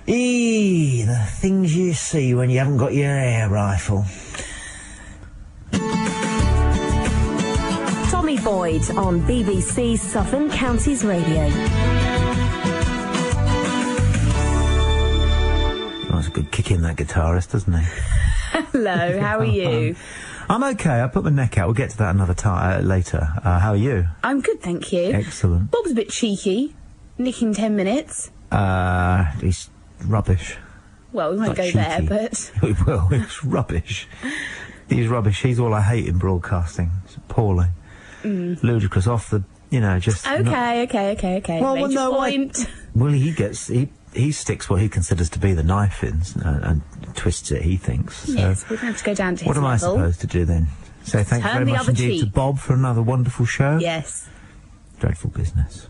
The things you see when you haven't got your air rifle. Tommy Boyds on BBC Southern Counties Radio. That's a good kick in, that guitarist, doesn't he? Hello, how are you? I'm okay. I put my neck out. We'll get to that another time later. How are you? I'm good, thank you. Excellent. Bob's a bit cheeky, nicking 10 minutes. He's rubbish. Well, we won't go cheeky. there, but... We will. It's rubbish. He's rubbish. He's all I hate in broadcasting. It's appalling. Ludicrous. Off the, just... Okay. Well, Made your point. Well, he sticks what he considers to be the knife in and twists it, he thinks. So Yes, we'd have to go down to his what am I level. supposed to do then? Say thanks Turn very the much other indeed to cheek. Bob for another wonderful show? Yes. Dreadful business.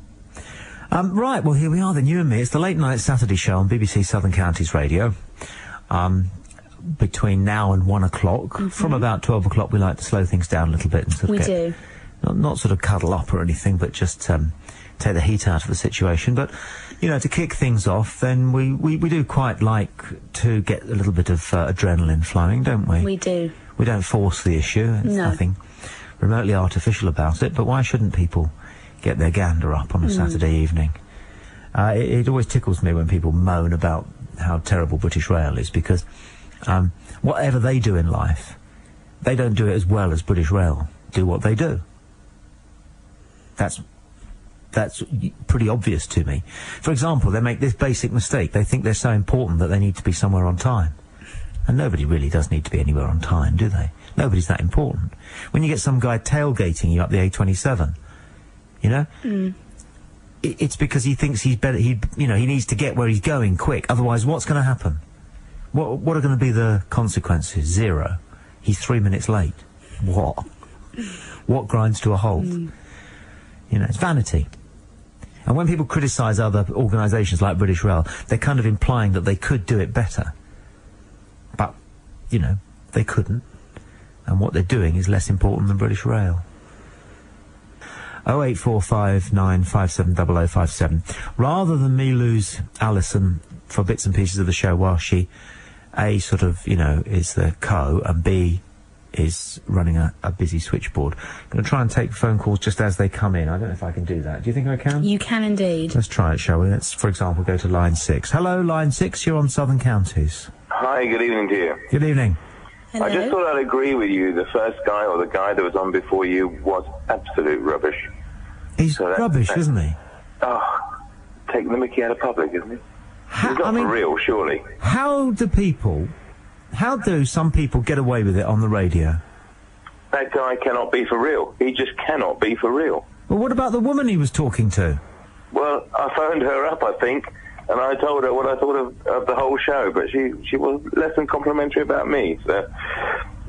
Right, well, here we are then, you and me. It's the late night Saturday show on BBC Southern Counties Radio. Between now and 1 o'clock. From about 12 o'clock we like to slow things down a little bit and sort of We get... do. Not sort of cuddle up or anything, but just take the heat out of the situation. But, to kick things off, then we do quite like to get a little bit of adrenaline flowing, don't we? We do. We don't force the issue. There's No. nothing remotely artificial about it. But why shouldn't people get their gander up on a Saturday evening? It always tickles me when people moan about how terrible British Rail is, because whatever they do in life, they don't do it as well as British Rail do what they do. That's pretty obvious to me. For example, they make this basic mistake. They think they're so important that they need to be somewhere on time. And nobody really does need to be anywhere on time, do they? Nobody's that important. When you get some guy tailgating you up the A27, it's because he thinks he's better, he needs to get where he's going quick. Otherwise, what's going to happen? What are going to be the consequences? 0. He's 3 minutes late. What? What grinds to a halt? It's vanity. And when people criticise other organisations like British Rail, they're kind of implying that they could do it better. But, they couldn't. And what they're doing is less important than British Rail. 08459570057. Rather than me lose Allison for bits and pieces of the show while she, A, sort of, is the co, and B, is running a busy switchboard. I'm going to try and take phone calls just as they come in. I don't know if I can do that. Do you think I can? You can indeed. Let's try it, shall we? Let's, for example, go to line 6. Hello, line 6, you're on Southern Counties. Hi, good evening to you. Good evening. Hello. I just thought I'd agree with you. The first guy or the guy that was on before you was absolute rubbish. He's rubbish, isn't he? Oh, taking the mickey out of public, isn't he? He's not for real, surely. How do some people get away with it on the radio? That guy cannot be for real. He just cannot be for real. Well, what about the woman he was talking to? Well, I phoned her up, I think, and I told her what I thought of the whole show, but she was less than complimentary about me. So,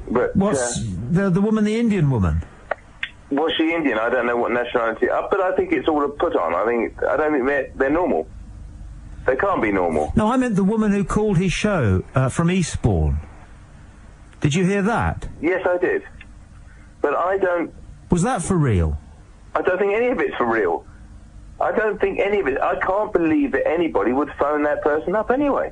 but what's the woman, the Indian woman? Was she Indian? I don't know what nationality. But I think it's all a put on. I don't think they're normal. They can't be normal. No, I meant the woman who called his show from Eastbourne. Did you hear that? Yes, I did. But I don't... Was that for real? I don't think any of it's for real. I don't think any of it... I can't believe that anybody would phone that person up anyway.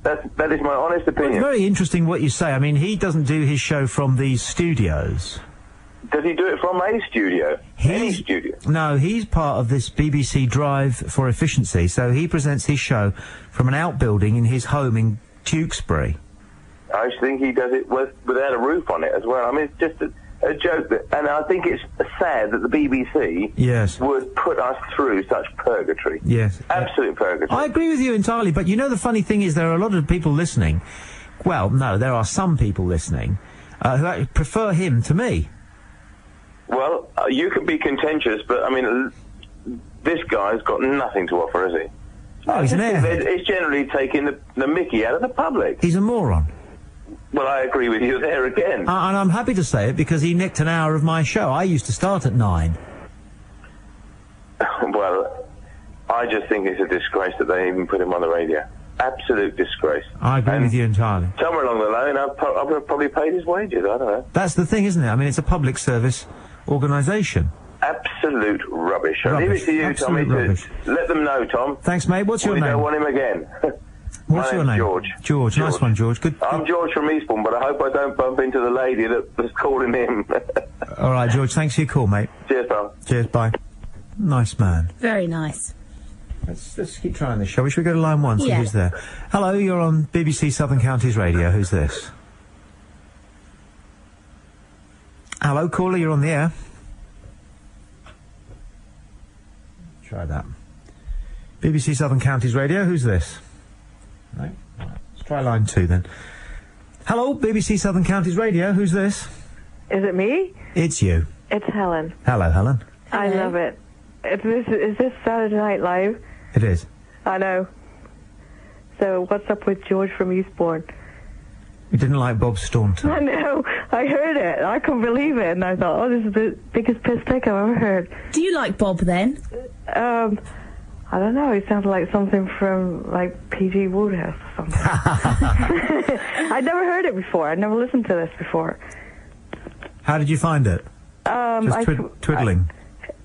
That is my honest opinion. Well, it's very interesting what you say. I mean, he doesn't do his show from these studios. Does he do it from a studio? Any studio? No, he's part of this BBC drive for efficiency, so he presents his show from an outbuilding in his home in Tewkesbury. I think he does it without a roof on it as well. I mean, it's just a joke. And I think it's sad that the BBC would put us through such purgatory. Yes. Absolute purgatory. I agree with you entirely, but the funny thing is there are a lot of people listening. Well, no, there are some people listening who actually prefer him to me. Well, you can be contentious, but, I mean, this guy's got nothing to offer, has he? Oh, he's an airhead. He's generally taking the mickey out of the public. He's a moron. Well, I agree with you there again. And I'm happy to say it because he nicked an hour of my show. I used to start at 9. Well, I just think it's a disgrace that they even put him on the radio. Absolute disgrace. I agree with you entirely. Somewhere along the line, I've probably paid his wages. I don't know. That's the thing, isn't it? I mean, it's a public service organisation. Absolute rubbish. I leave it to you, Tommy, to let them him know, Tom. Thanks, mate. What's your name? We don't want him again. What's your name? George. George. Nice one, George. Good. I'm George from Eastbourne, but I hope I don't bump into the lady that's calling him. All right, George. Thanks for your call, mate. Cheers, pal. Cheers. Bye. Nice man. Very nice. Let's keep trying this, shall we? Should we go to line 1, see Yeah. who's there? Hello, you're on BBC Southern Counties Radio. Who's this? Hello, caller, you're on the air. Try that. BBC Southern Counties Radio, who's this? No? Let's try line 2 then. Hello, BBC Southern Counties Radio, who's this? Is it me? It's you. It's Helen. Hello, Helen. I love it. Is this Saturday Night Live? It is. I know. So what's up with George from Eastbourne? You didn't like Bob Staunton. I know. I heard it. I couldn't believe it. And I thought, oh, this is the biggest piss take I've ever heard. Do you like Bob, then? I don't know. He sounded like something from, like, P.G. Wodehouse or something. I'd never heard it before. I'd never listened to this before. How did you find it? Just twiddling?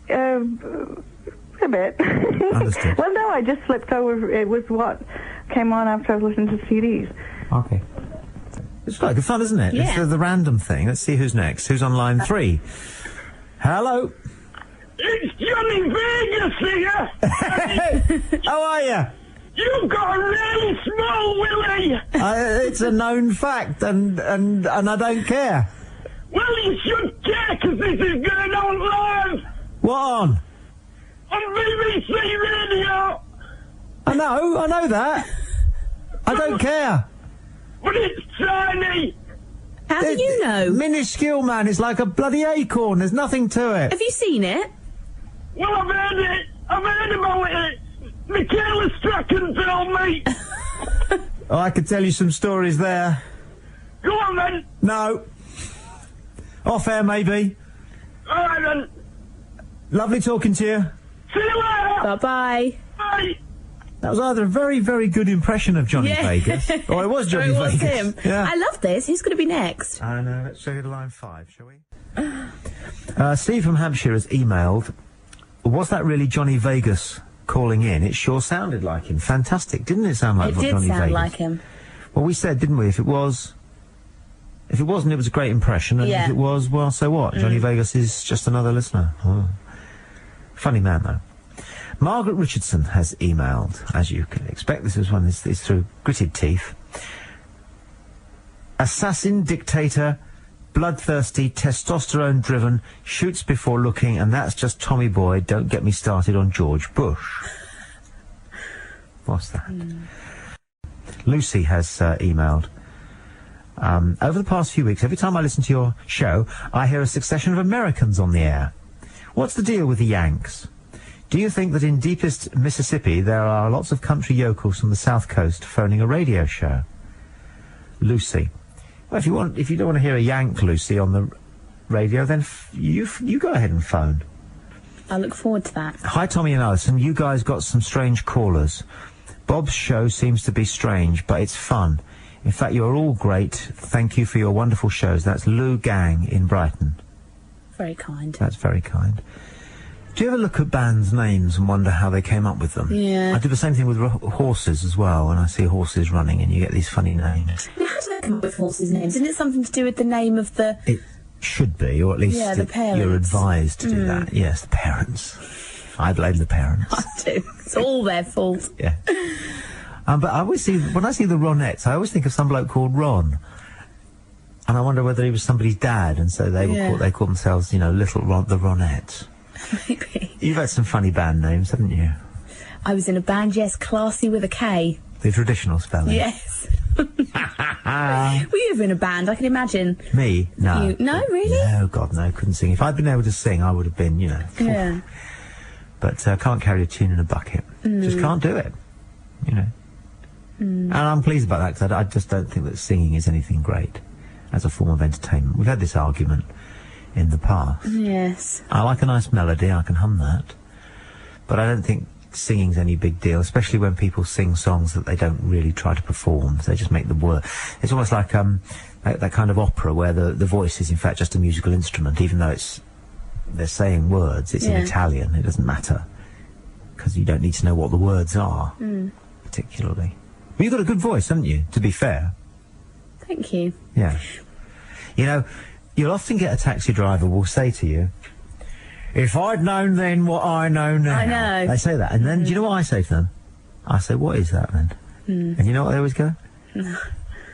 A bit. Understood. Well, no, I just flipped over. It was what came on after I was listening to CDs. Okay. It's quite good fun, isn't it? Yeah. It's the random thing. Let's see who's next. Who's on line 3? Hello. It's Johnny Vegas here! How are you? You've got a really small willy! It's a known fact, and I don't care. Well, you should care, because this is going on live! What on? On BBC Radio! I know that. I don't care. But it's tiny! How do you know? Minuscule, man. It's like a bloody acorn. There's nothing to it. Have you seen it? Well, I've heard it! I've heard about it! Michaela Strachan told me! Oh, I could tell you some stories there. Go on, then! No. Off air, maybe. All right, then. Lovely talking to you. See you later! Bye-bye. Bye! That was either a very, very good impression of Johnny Vegas, or it was Johnny Or it was Vegas. him. Yeah. I love this. Who's going to be next? I know. Let's go to line 5, shall we? Steve from Hampshire has emailed, was that really Johnny Vegas calling in? It sure sounded like him. Fantastic. Didn't it sound like It did Johnny sound Vegas? like him. Well, we said, didn't we, if it wasn't, it was a great impression, and Yeah. if it was, well, so what? Johnny Vegas is just another listener. Oh. Funny man, though. Margaret Richardson has emailed, as you can expect. This is one is through gritted teeth. Assassin, dictator, bloodthirsty, testosterone-driven, shoots before looking, and that's just Tommy Boyd. Don't get me started on George Bush. What's that? Lucy has emailed. Over the past few weeks, every time I listen to your show, I hear a succession of Americans on the air. What's the deal with the Yanks? Do you think that in deepest Mississippi there are lots of country yokels from the South Coast phoning a radio show? Lucy. Well, if you don't want to hear a Yank, Lucy, on the radio, then you go ahead and phone. I look forward to that. Hi, Tommy and Allison. You guys got some strange callers. Bob's show seems to be strange, but it's fun. In fact, you're all great. Thank you for your wonderful shows. That's Lou Gang in Brighton. Very kind. That's very kind. Do you ever look at bands' names and wonder how they came up with them? Yeah. I do the same thing with horses as well, when I see horses running and you get these funny names. How do they come up with horses' names? Isn't it something to do with the name of the... It should be, or at least the parents. you're advised to do that. Yes, the parents. I blame the parents. I do. It's all their fault. Yeah. But I always see, when I see the Ronettes, I always think of some bloke called Ron. And I wonder whether he was somebody's dad, and so they they call themselves, Little Ron, the Ronettes. Maybe. You've had some funny band names, haven't you? I was in a band, yes, Classy with a K. The traditional spelling. Yes. Were you ever in a band? I can imagine. Me? No. No, really? No, God, no, couldn't sing. If I'd been able to sing, I would have been, Yeah. But can't carry a tune in a bucket. Just can't do it, And I'm pleased about that, because I just don't think that singing is anything great as a form of entertainment. We've had this argument in the past. Yes. I like a nice melody, I can hum that. But I don't think singing's any big deal, especially when people sing songs that they don't really try to perform. They just make the word. It's almost like that kind of opera where the voice is in fact just a musical instrument, even though they're saying words. It's in Italian, it doesn't matter. because you don't need to know what the words are, particularly. Well, you've got a good voice, haven't you, to be fair? Thank you. Yeah. You know, you'll often get a taxi driver will say to you, if I'd known then what I know now. I know. They say that. And then, do you know what I say to them? I say, what is that then? And you know what they always go?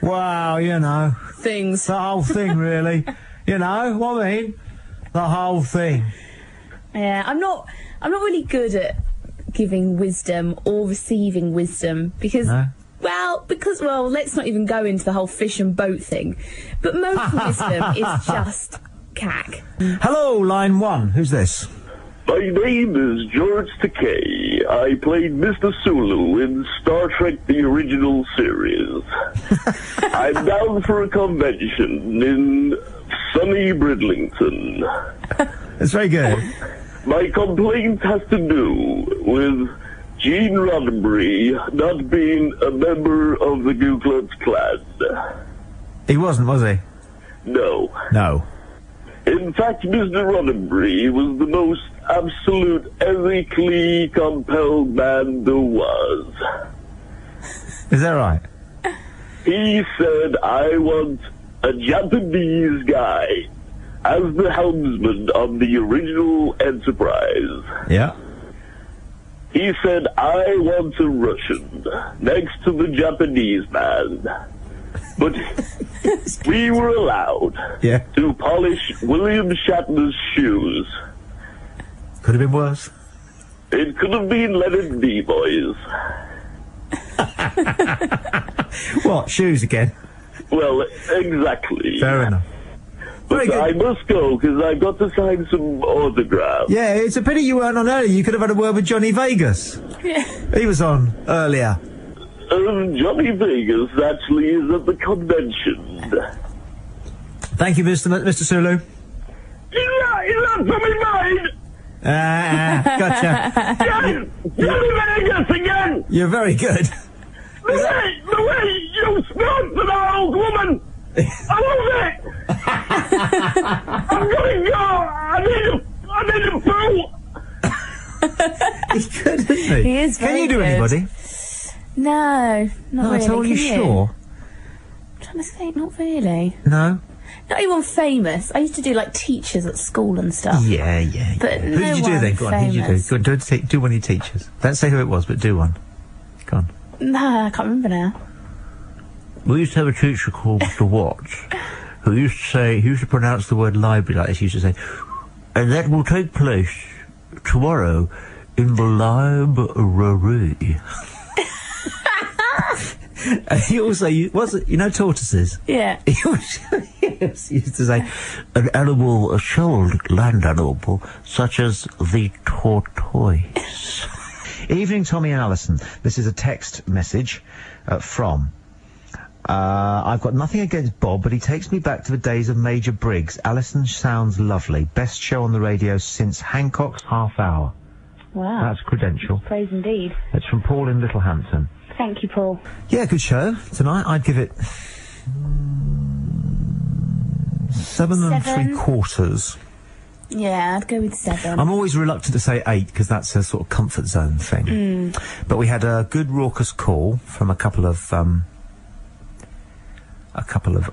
Well, you know. Things. The whole thing, really. You know what I mean? The whole thing. Yeah, I'm not really good at giving wisdom or receiving wisdom because... No? Well, let's not even go into the whole fish and boat thing. But most wisdom is just cack. Hello, line 1. Who's this? My name is George Takei. I played Mr. Sulu in Star Trek the original series. I'm down for a convention in sunny Bridlington. It's very good. My complaint has to do with Gene Roddenberry not being a member of the Ku Klux Klan. He wasn't, was he? No. No. In fact, Mr. Roddenberry was the most absolute ethically compelled man there was. Is that right? He said, I want a Japanese guy as the helmsman of the original Enterprise. Yeah. He said, I want a Russian next to the Japanese man. But we were allowed to polish William Shatner's shoes. Could have been worse. It could have been Let It Be, boys. What, shoes again? Well, exactly. Fair enough. But I must go, because I've got to sign some autographs. Yeah, it's a pity you weren't on earlier. You could have had a word with Johnny Vegas. Yeah. He was on earlier. Johnny Vegas actually is at the convention. Thank you, Mr. Sulu. He's not Tommy Boyds! Gotcha. Johnny Vegas again! You're very good. The way you spoke to that old woman! I love it! I'm gonna go! I need a poo! He's good, isn't he? He is very Can you do good. anybody? No, not really. At all, you sure? I'm trying to think, not really. No? Not anyone famous. I used to do, like, teachers at school and stuff. Yeah. But Who did you do then? Go on, who did you do? Go on, do one of your teachers. Don't say who it was, but do one. Go on. No, I can't remember now. We used to have a teacher called Mr. Watts, who used to pronounce the word library like this. He used to say, and that will take place tomorrow in the library. And he also, you know tortoises? Yeah. He used to say, an animal, a shelled land animal, such as the tortoise. Evening, Tommy and Allison. This is a text message from... I've got nothing against Bob, but he takes me back to the days of Major Briggs. Allison sounds lovely. Best show on the radio since Hancock's Half Hour. Wow. That's credential. Praise indeed. It's from Paul in Littlehampton. Thank you, Paul. Yeah, good show tonight. I'd give it 7 3/4. Yeah, I'd go with 7. I'm always reluctant to say 8 because that's a sort of comfort zone thing. But we had a good raucous call from a couple of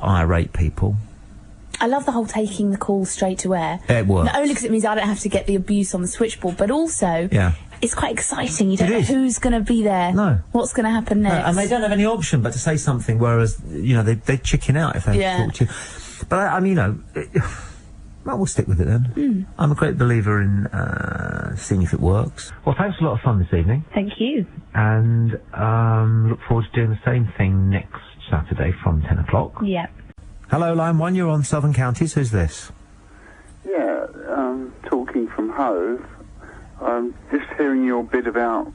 irate people. I love the whole taking the call straight to air. It works. Not only because it means I don't have to get the abuse on the switchboard, but also it's quite exciting. You don't know who's going to be there. No. What's going to happen next. No, and they don't have any option but to say something, whereas, you know, they chicken out if they talk to you. But, I mean, you know... Well, we'll stick with it then. I'm a great believer in seeing if it works. Well, thanks a lot of fun this evening. Thank you. And look forward to doing the same thing next Saturday from 10 o'clock. Yeah. Hello, line 1, you're on Southern Counties. Who's this? Yeah, talking from Hove. Just hearing your bit about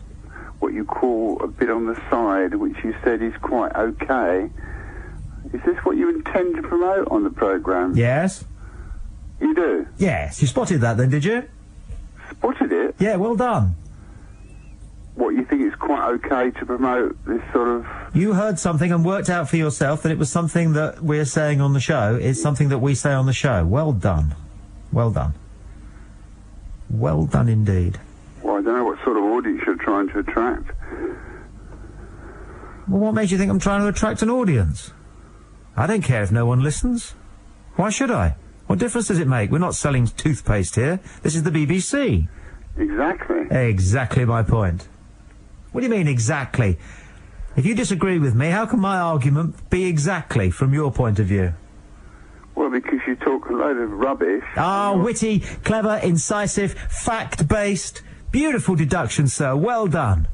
what you call a bit on the side, which you said is quite okay. Is this what you intend to promote on the programme? Yes. You do? Yes. You spotted that then, did you? Spotted it? Yeah, well done. What, you think it's quite okay to promote this sort of... You heard something and worked out for yourself that it was something that we're saying on the show is something that we say on the show. Well done. Well done. Well done indeed. Well, I don't know what sort of audience you're trying to attract. Well, what makes you think I'm trying to attract an audience? I don't care if no one listens. Why should I? What difference does it make? We're not selling toothpaste here. This is the BBC. Exactly. Exactly my point. What do you mean, exactly? If you disagree with me, how can my argument be exactly from your point of view? Well, because you talk a load of rubbish. Ah, witty, clever, incisive, fact-based. Beautiful deduction, sir. Well done.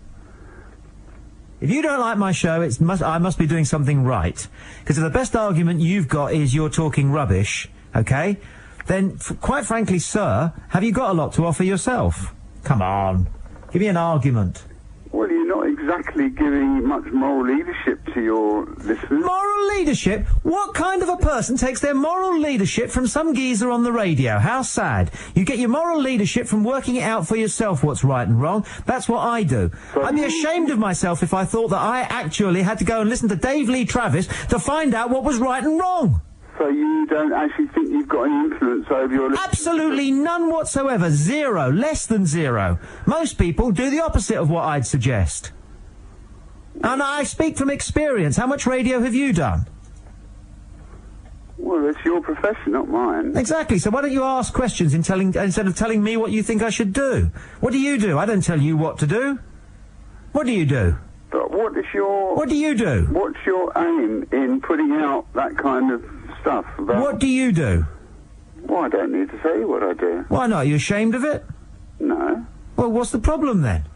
If you don't like my show, I must be doing something right. Because if the best argument you've got is you're talking rubbish, okay, then, quite frankly, sir, have you got a lot to offer yourself? Come on. Give me an argument. Well, you're not exactly giving much moral leadership to your listeners. Moral leadership? What kind of a person takes their moral leadership from some geezer on the radio? How sad. You get your moral leadership from working it out for yourself what's right and wrong. That's what I do. I'd be ashamed of myself if I thought that I actually had to go and listen to Dave Lee Travis to find out what was right and wrong. So you don't actually think you've got any influence over your listeners? Absolutely none whatsoever. Zero. Less than zero. Most people do the opposite of what I'd suggest. And I speak from experience. How much radio have you done? Well, it's your profession, not mine. Exactly. So why don't you ask questions instead of telling me what you think I should do? What do you do? I don't tell you what to do. What do you do? But what is your... What do you do? What's your aim in putting out that kind of stuff about... What do you do? Well, I don't need to say what I do. Why not? Are you ashamed of it? No. Well, what's the problem then?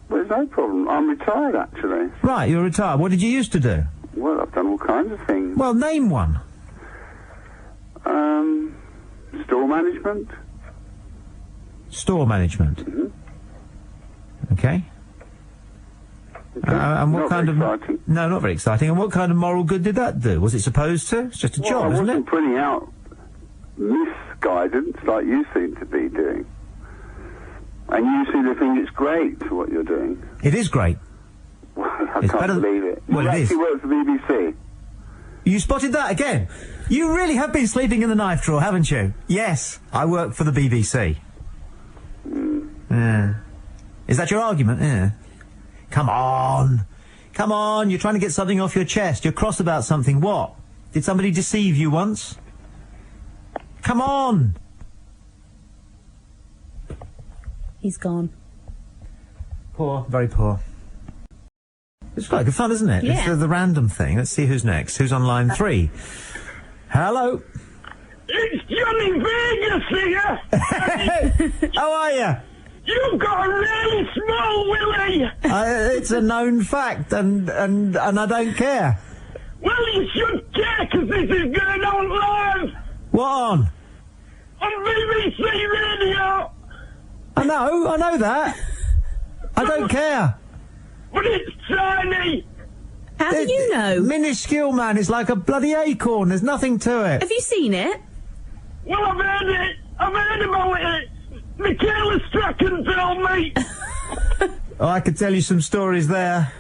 Well, there's no problem. I'm retired, actually. Right, you're retired. What did you used to do? Well, I've done all kinds of things. Well, name one. Store management. Store management. Mm-hmm. Okay. And what not kind very of... exciting. No, not very exciting. And what kind of moral good did that do? Was it supposed to? It's just a job, isn't it? I wasn't putting out misguidance like you seem to be doing. And you seem to think it's great, what you're doing. It is great. Well, I can't believe it. Well, it is. You actually work for the BBC. You spotted that again? You really have been sleeping in the knife drawer, haven't you? Yes, I work for the BBC. Yeah. Is that your argument? Yeah. Come on. Come on, you're trying to get something off your chest. You're cross about something. What? Did somebody deceive you once? Come on. He's gone. Poor. Very poor. It's quite good fun, isn't it? Yeah. It's the random thing. Let's see who's next. Who's on line 3? Hello. It's Johnny Vegas here. How are you? You've got a really small willy. It's a known fact, and I don't care. Well, you should care, because this is going on live. What on? On BBC Radio. I know that. I don't care. But it's tiny. How do you know? Minuscule, man. It's like a bloody acorn. There's nothing to it. Have you seen it? Well, I've heard it. I've heard about it. Michaela Strachan told me. Oh, I could tell you some stories there.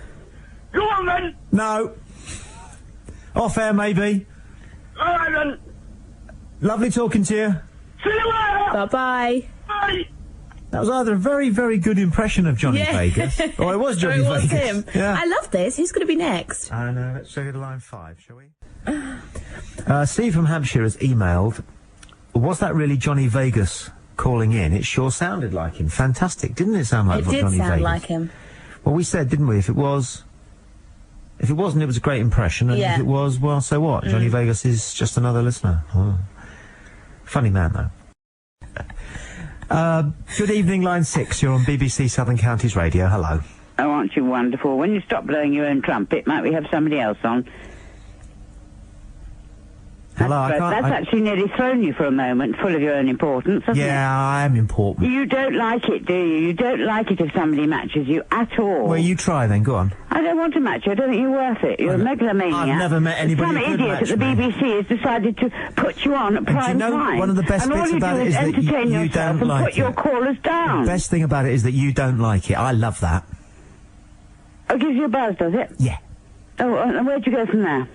Go on, then. No. Off air, maybe. All right, then. Lovely talking to you. See you later. Bye-bye. Bye. That was either a very, very good impression of Johnny Vegas. Or it was Johnny Vegas. Him. Yeah. I love this. Who's going to be next? I know. Let's go to line 5, shall we? Steve from Hampshire has emailed, was that really Johnny Vegas calling in? It sure sounded like him. Fantastic. Didn't it sound like Johnny Vegas? It did sound like him. Well, we said, didn't we, if it wasn't, it was a great impression, and if it was, well, so what? Johnny Vegas is just another listener. Oh. Funny man, though. Good evening, line 6. You're on BBC Southern Counties Radio. Hello. Oh, aren't you wonderful? When you stop blowing your own trumpet, might we have somebody else on? Hello, That's actually nearly thrown you for a moment, full of your own importance, hasn't it? Yeah, I am important. You don't like it, do you? You don't like it if somebody matches you at all. Well, you try then, go on. I don't want to match you. I don't think you're worth it. You're a megalomaniac. I've never met anybody who could idiot match at the me. BBC has decided to put you on at prime time. One of the best bits about it is that you don't and like put your callers down. The best thing about it is that you don't like it. I love that. Oh, gives you a buzz, does it? Yeah. Oh, and where'd you go from there?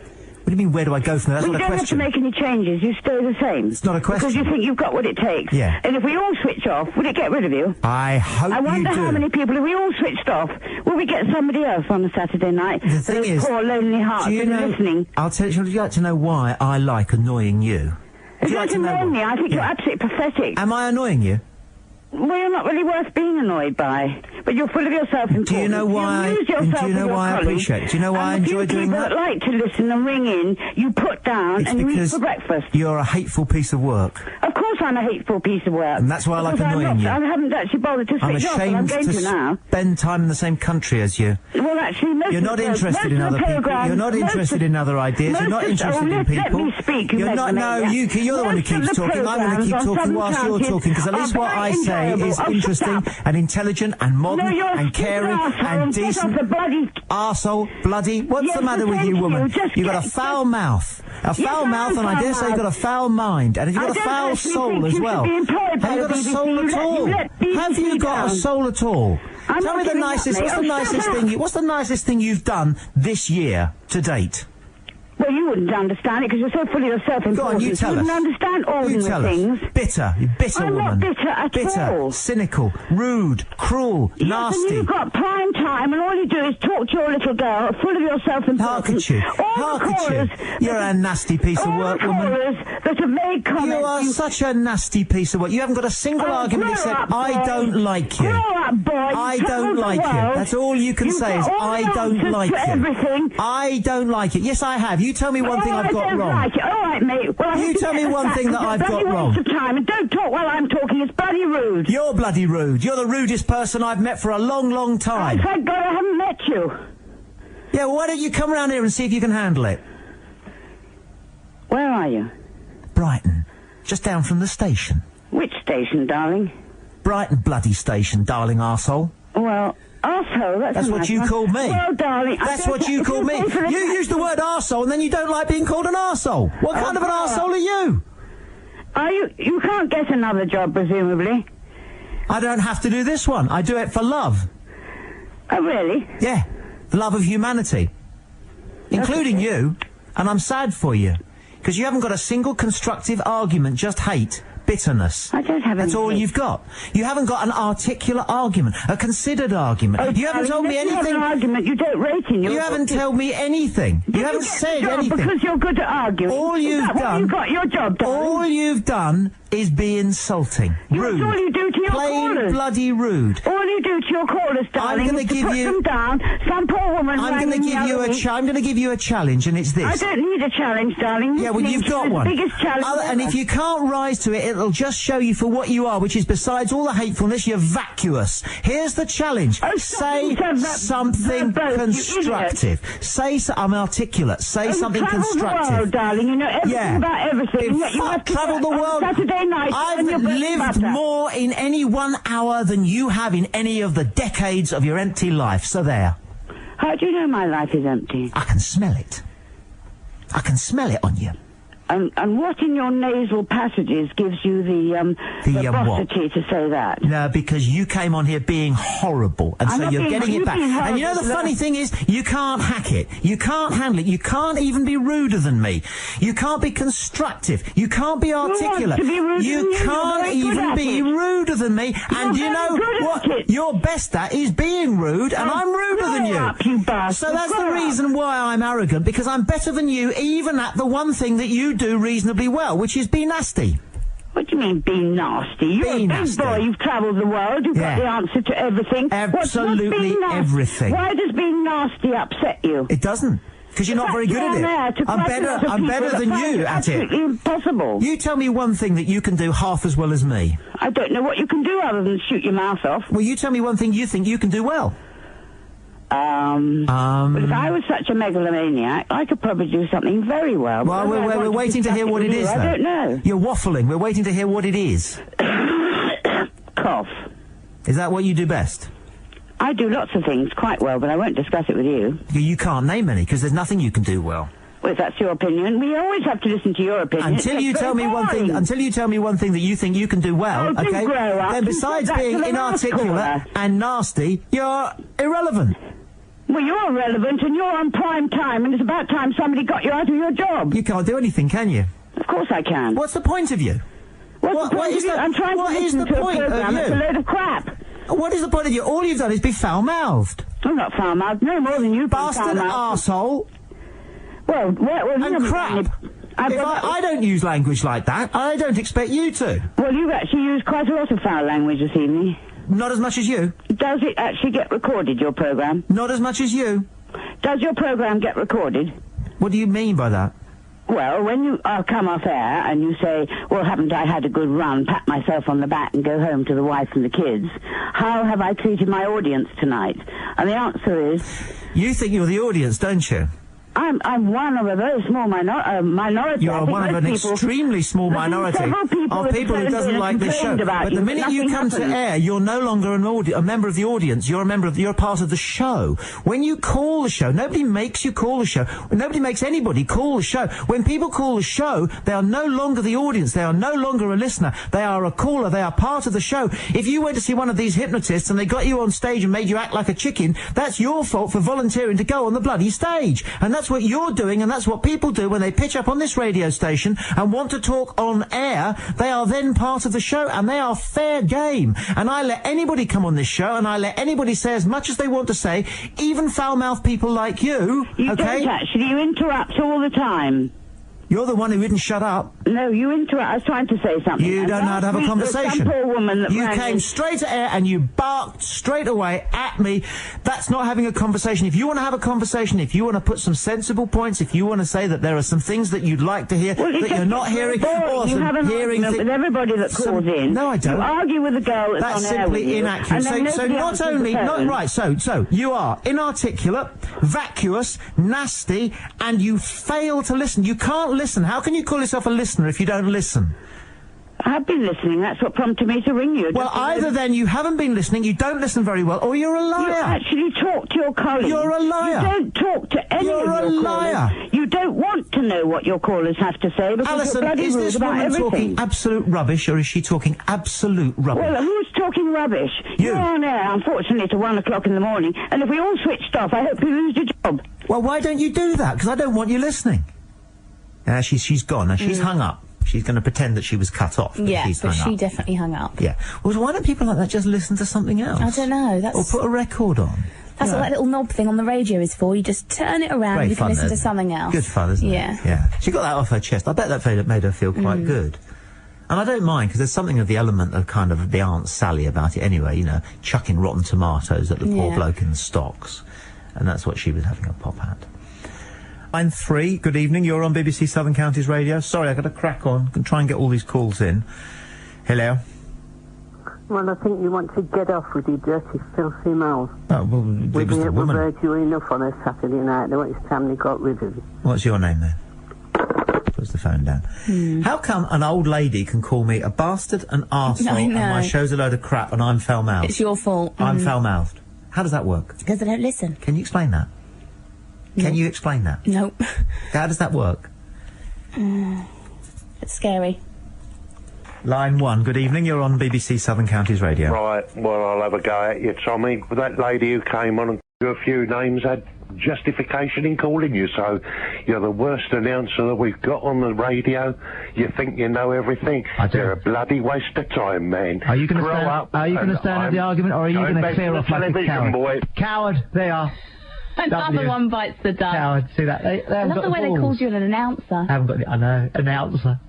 What do you mean, where do I go from there? That's not a question. You don't have to make any changes. You stay the same. It's not a question. Because you think you've got what it takes. Yeah. And if we all switch off, would it get rid of you? I hope you do. I wonder how many people, if we all switched off, will we get somebody else on a Saturday night? The thing is, poor lonely hearts do you know, listening. I'll tell you, would you like to know why I like annoying you? It doesn't annoy me. I think you're absolutely pathetic. Am I annoying you? Well, you're not really worth being annoyed by, but you're full of your self-importance. Do you know why? Do you know why I appreciate it? Do you know why I enjoy doing that? If you like to listen and ring in, you put down and you eat for breakfast. You're a hateful piece of work. Of course I'm a hateful piece of work. And that's why I like annoying you. I haven't actually bothered to switch off, but I'm going to now. Spend time in the same country as you. Well, actually, you're not interested in other people. You're not interested in other ideas. You're not interested in people. Let me speak. You're not. No, you're the one who keeps talking. I'm going to keep talking whilst you're talking, because at least what I say is interesting and intelligent and modern and caring and decent. Arsehole, bloody. What's the matter with you, woman? You've got a foul mouth. A foul mouth, and I dare say you've got a foul mind. And you've got a foul soul as well. Have you got a soul at all? Have you got a soul at all? Tell me the nicest. What's the nicest thing you've done this year to date? Well, you wouldn't understand it because you're so full of yourself. Go on, you tell us. You wouldn't understand ordinary things. Bitter. You're bitter, woman. I'm not bitter at all. Cynical, rude, cruel, nasty. And you've got prime time, and all you do is talk to your little girl, full of yourself and Hark at you. Hark at you. You're a nasty piece of work, woman. That have made comments. You are such a nasty piece of work. You haven't got a single argument except I don't like you. Grow up, boy. I don't like you. That's all you can say is I don't like you. I don't like it. Yes, I have. You tell me one thing I've got wrong. Like it. All right, mate. Well, you tell me one thing that I've got wrong. Waste of time, and don't talk while I'm talking. It's bloody rude. You're bloody rude. You're the rudest person I've met for a long, long time. Oh, thank God I haven't met you. Yeah, well, why don't you come around here and see if you can handle it? Where are you? Brighton. Just down from the station. Which station, darling? Brighton bloody station, darling arsehole. Well, arsehole, that's what you call me. Well, darling, that's what you call me. You use the word arsehole and then you don't like being called an arsehole. What kind of an arsehole are you? You can't get another job, presumably. I don't have to do this one. I do it for love. Oh, really? Yeah. The love of humanity. Including you. And I'm sad for you. Because you haven't got a single constructive argument, just hate. Bitterness. I don't have any. That's all you've got. You haven't got an articulate argument, a considered argument. Oh, you haven't told me anything. You have an argument you don't rate in your You haven't told me anything. You haven't said anything. Because you're good at arguing. All you've done. You got your job done. All you've done is be insulting, rude. That's all you do to your plain callers. Bloody rude. All you do to your callers, darling, I'm going to give you. Put them down. Some poor woman. I'm going to give you a. I'm going to give you a challenge, and it's this. I don't need a challenge, darling. Yeah, well, you've got one. The biggest challenge. And if you can't rise to it, it'll just show you for what you are, which is besides all the hatefulness, you're vacuous. Here's the challenge. Say something constructive. I'm articulate. Say something constructive. The world, darling. You know everything about everything. You have traveled the world. Saturday night. I've lived more in any 1 hour than you have in any of the decades of your empty life. So there. How do you know my life is empty? I can smell it. I can smell it on you. And what in your nasal passages gives you the verbosity to say that? No, because you came on here being horrible, and so you're getting it back. And you know the funny thing is, you can't hack it. You can't handle it. You can't even be ruder than me. You can't be constructive. You can't be articulate. You can't even be ruder than me. And you know what you're best at is being rude, and I'm ruder than you. So that's the reason why I'm arrogant, because I'm better than you even at the one thing that you do reasonably well, which is be nasty. What do you mean, be nasty? You're a big boy, you've travelled the world, you've got the answer to everything. Absolutely everything. Why does being nasty upset you? It doesn't. Because you're not very good at it. I'm better than you at it. Absolutely impossible. You tell me one thing that you can do half as well as me. I don't know what you can do other than shoot your mouth off. Well, you tell me one thing you think you can do well. But if I was such a megalomaniac, I could probably do something very well. Well, we're waiting to hear what it is, though. I don't know. You're waffling. We're waiting to hear what it is. Cough. Is that what you do best? I do lots of things quite well, but I won't discuss it with you. You can't name any, because there's nothing you can do well. Well, if that's your opinion, we always have to listen to your opinion. Until you tell me one thing that you think you can do well, okay? Then besides being inarticulate and nasty, you're irrelevant. Well, you're relevant and you're on prime time, and it's about time somebody got you out of your job. You can't do anything, can you? Of course I can. What's the point of you? What is the, I'm trying to listen to a programme that's a load of crap. What is the point of you? All you've done is be foul-mouthed. I'm not foul-mouthed, no more than you. Bastard, arsehole. Well, and crap. I don't use language like that. I don't expect you to. Well, you've actually used quite a lot of foul language this evening. Not as much as you. Does it actually get recorded, your programme? Not as much as you. Does your programme get recorded? What do you mean by that? Well, when you come off air and you say, well, haven't I had a good run, pat myself on the back and go home to the wife and the kids, how have I treated my audience tonight? And the answer is... You think you're the audience, don't you? I'm one of a very small minority. You're one of an extremely small minority of people who doesn't like this show. But the minute you come to air, you're no longer a member of the audience. You're a part of the show. When you call the show, nobody makes you call the show. Nobody makes anybody call the show. When people call the show, they are no longer the audience. They are no longer a listener. They are a caller. They are part of the show. If you went to see one of these hypnotists and they got you on stage and made you act like a chicken, that's your fault for volunteering to go on the bloody stage. And that's what you're doing, and that's what people do when they pitch up on this radio station and want to talk on air. They are then part of the show, and they are fair game. And I let anybody come on this show, and I let anybody say as much as they want to say, even foul-mouthed people like you, You okay? don't actually. You interrupt all the time. You're the one who wouldn't shut up. No, you interrupt. I was trying to say something. You don't know how to have a conversation. Some poor woman that you came straight to air and you barked straight away at me. That's not having a conversation. If you want to have a conversation, if you want to put some sensible points, if you want to say that there are some things that you'd like to hear that you're not hearing, or you have an argument with everybody that calls in. No, I don't. You argue with the girl that's on air with simply you, inaccurate. So not only, so you are inarticulate, vacuous, nasty, and you fail to listen. You can't listen. How can you call yourself a listener if you don't listen? I've been listening. That's what prompted me to ring you. Well, either then you haven't been listening, you don't listen very well, or you're a liar. You actually talk to your colleagues. You're a liar. You don't talk to any of your callers. You're a liar. You don't want to know what your callers have to say because Allison, you're bloody is rude this about woman everything. talking absolute rubbish, or is she talking absolute rubbish? Well, who's talking rubbish? You're on air, unfortunately, till 1 o'clock in the morning, and if we all switched off, I hope you lose your job. Well, why don't you do that? Because I don't want you listening. She's gone. Now, she's hung up. She's going to pretend that she was cut off. Yeah, but she up. definitely hung up. Yeah. Well, why don't people like that just listen to something else? I don't know. That's... Or put a record on. That's what that little knob thing on the radio is for. You just turn it around and you can listen to something else. Good fun, isn't it? Yeah. She got that off her chest. I bet that made her feel quite good. And I don't mind, because there's something of the element of kind of the Aunt Sally about it anyway, you know, chucking rotten tomatoes at the poor bloke in the stocks. And that's what she was having a pop at. Line 3, good evening, you're on BBC Southern Counties Radio. Sorry, I've got to crack on and try and get all these calls in. Hello? Well, I think you want to get off with your dirty, filthy mouth. Oh, well, it was the woman. We've heard you enough on a Saturday night. Now it's time they got rid of you. What's your name, then? Puts the phone down. How come an old lady can call me a bastard, an arsehole, and my show's a load of crap, and I'm foul-mouthed? It's your fault. I'm foul-mouthed. How does that work? Because I don't listen. Can you explain that? Can you explain that? Nope. How does that work? It's scary. Line 1, good evening, you're on BBC Southern Counties Radio. Right, well, I'll have a go at you, Tommy. That lady who came on and gave a few names had justification in calling you, so you're the worst announcer that we've got on the radio. You think you know everything. You're a bloody waste of time, man. Are you going to stand at the argument, or are you going to clear off like a coward? Boy. Coward, they are. Another one bites the dust. Coward, see that? I love the way they called you an announcer. I haven't got the, I know, announcer.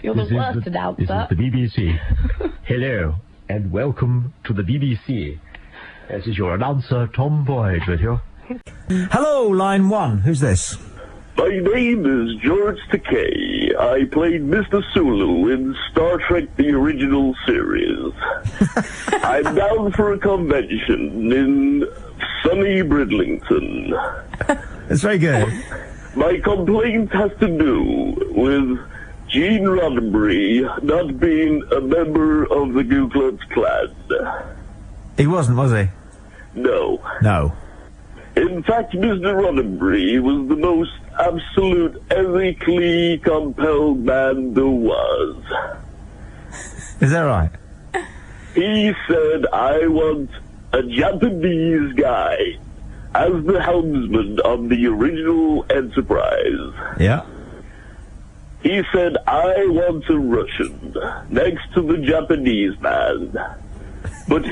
You're the worst announcer. This is the BBC. Hello, and welcome to the BBC. This is your announcer, Tom Boyds, with you. Hello, line 1. Who's this? My name is George Takei. I played Mr. Sulu in Star Trek the original series. I'm down for a convention in sunny Bridlington. It's very good. My complaint has to do with Gene Roddenberry not being a member of the Ku Klux Klan. He wasn't, was he? No. No. In fact, Mr. Roddenberry was the most absolute, ethically compelled man there was. Is that right? He said, I want a Japanese guy. as the helmsman on the original Enterprise. Yeah. He said, I want a Russian next to the Japanese man. But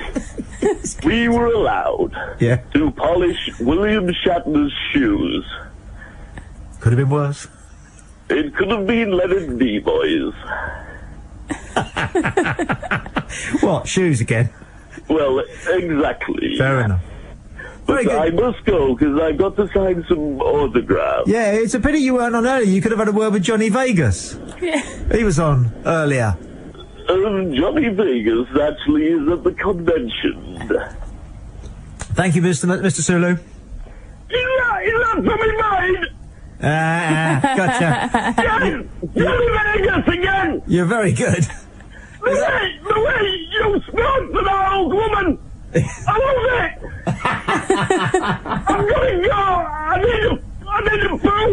we were allowed to polish William Shatner's shoes. Could have been worse. It could have been Leonard Nimoy's. What, shoes again? Well, exactly. Fair enough. But I must go, because I've got to sign some autographs. Yeah, it's a pity you weren't on earlier. You could have had a word with Johnny Vegas. Yeah. He was on earlier. Johnny Vegas actually is at the convention. Thank you, Mr. Sulu. He's not from his mind! Gotcha. Johnny Vegas again! You're very good. The way you spoke to that old woman! I love it! I'm gonna go! I need a poo!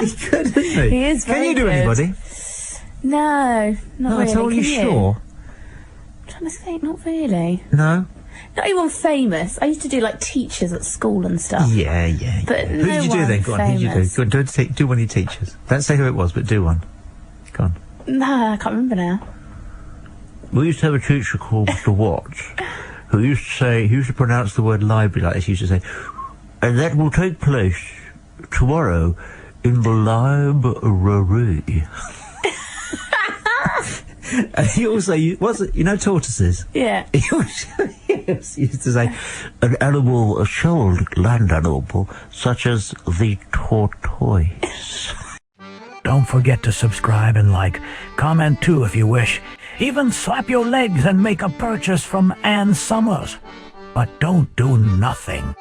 He's good, isn't he? He is very Can you do good. anybody? No, not really. At all, Can you sure? I'm trying to think, not really. No? Not anyone famous. I used to do like teachers at school and stuff. Yeah. But Who did you do then? Go on, who did you do? Go on, do one of your teachers. Don't say who it was, but do one. Go on. No, I can't remember now. We used to have a teacher called Mr. Watts, who used to say, he used to pronounce the word library like this. He used to say, and that will take place tomorrow in the library. And he also, you know tortoises? Yeah. He used to say, an animal, a shelled land animal, such as the tortoise. Don't forget to subscribe and like. Comment too if you wish. Even slap your legs and make a purchase from Ann Summers. But don't do nothing.